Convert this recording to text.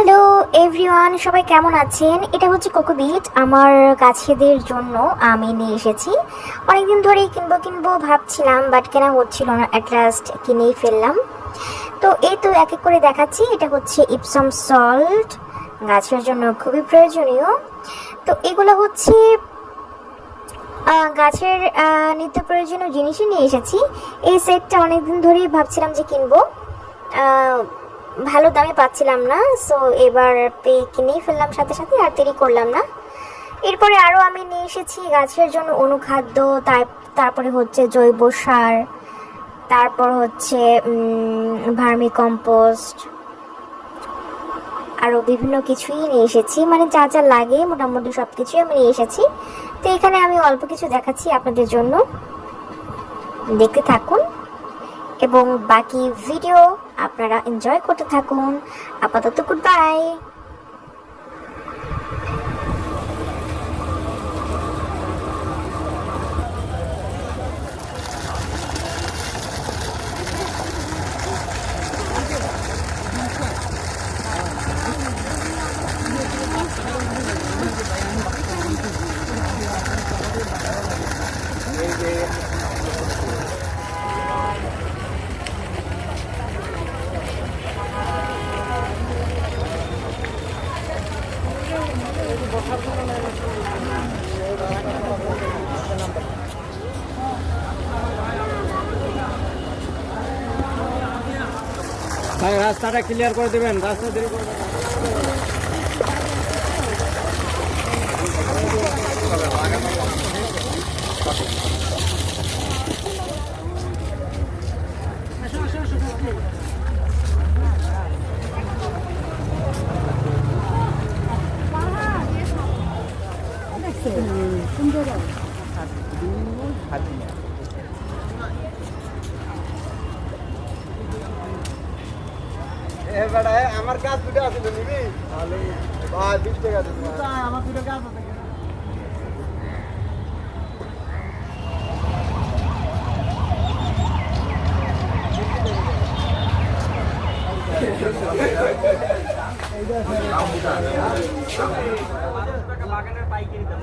Hello everyone, সবাই কেমন আছেন? এটা হচ্ছে কোকোবিট। আমার গাছেদের জন্য আমি নিয়ে এসেছি। অনেকদিন ধরেই কিনবো ভাবছিলাম, বাট কেনা হচ্ছিল না। অ্যাট লাস্ট কিনেই ফেললাম। তো এই তো এক এক করে দেখাচ্ছি। এটা হচ্ছে ইপসম সল্ট, গাছের জন্য খুবই প্রয়োজনীয়। তো এগুলো হচ্ছে গাছের নিত্য প্রয়োজনীয় জিনিসই নিয়ে এসেছি। এই সেটটা অনেকদিন ধরেই ভাবছিলাম যে কিনবো, ভালো দামে পাচ্ছিলাম না। সো এবার কিনেই ফেললাম সাথে সাথে, আর দেরি করলাম না। এরপরে আরও আমি নিয়ে এসেছি গাছের জন্য অনুখাদ্য, তারপরে হচ্ছে জৈব সার, তারপর হচ্ছে ভার্মি কম্পোস্ট, আরও বিভিন্ন কিছুই নিয়ে এসেছি। মানে যা যা লাগে মোটামুটি সব কিছুই আমি নিয়ে এসেছি। তো এখানে আমি অল্প কিছু দেখাচ্ছি আপনাদের জন্য, দেখতে থাকুন এবং বাকি ভিডিও আপনারা এনজয় করতে থাকুন। আপাতত গুড বাই। ভাই রাস্তাটা ক্লিয়ার করে দেবেন, রাস্তা দেরি করবেন। আমার গাছ দুটো আছে তো নিবি? ভাই 20 টাকা দিবি। আমার দুটো গাছ আছে। বাগানের পাইকারি দাম